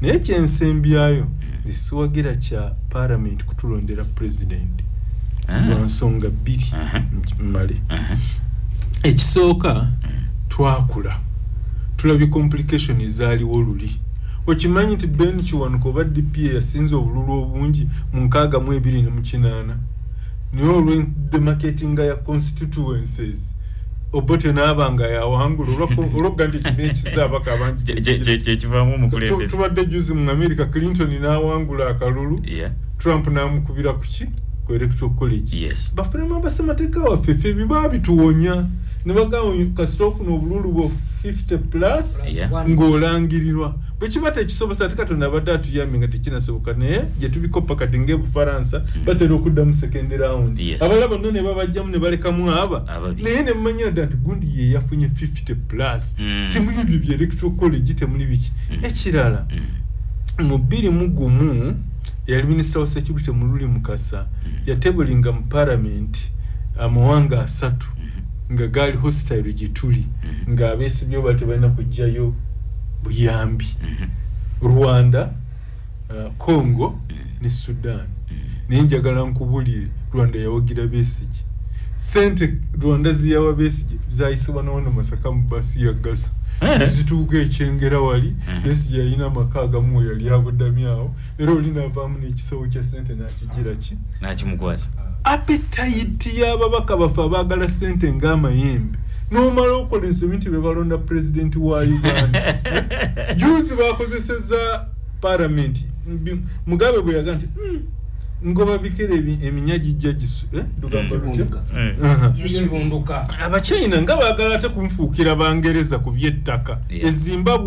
naye kyensembyayo zisiwagira kya parliament kutulondera president lwansonga bbiri male ekisooka twakula tulabye complication ezaaliwo luli okimanyi nti Ben Kiwanuka oba DPA yasinze obululu obungi mu 628 niyo olw'edemarcatinga ya constituencies Obote n'abanga yawangula olwoga nti kino ekizaabaka abangi kivaamu omukulembeza tubadde juzi mu America Clinton n'awangula akalulu Trump n'amukubira kuki ku electoral college bafulema basemateeka waffe ffe biba bituwonya ne bagawo kasitofu n'obululu bwo 50 plus ng'olangirirwa bwe kiba tekisobosa ate Katonda abadde atuyamye nga tekinasoboka naye gye tubikopa kati ng'Ebufaransa batera okuddamu second round abalala bonna ne babajjamu ne balekamu aba naye ne mmanyira ddala nti gundi ye yafunye 50 plus temuli byo bya electoral college temuli biki ekirala mu 21 yali minister wa security Mululi Mukasa yatebulinga mu parliament amawanga 3 nga gali hostile gituli nga abesibyo bate balina kujjayo buyambi Rwanda Congo ne Sudan ninjagala nkubulire Rwanda yawagira Besigye ssente Rwanda ziyawa Besigye zayisibwa n'ono Masaka mu basi ya gasa zituuka ekyengera wali Besigye yalina amaka mu yali abudamyawo era olina avaamu n'ekisawo kya ssente n'akigira ki n'akimukwasa appetite y'ababaka bafa abagala ssente ng'amayembe n'omala okola ensomiti be balonda president wa Uganda juzi bakozeseza parliament Mugabe bwe yaga nti ngoba bikere eminyagi judges lugamba luka yibunduka abachina nga bagala ate kumfuukira bangereza ku byettaka eZimbabwe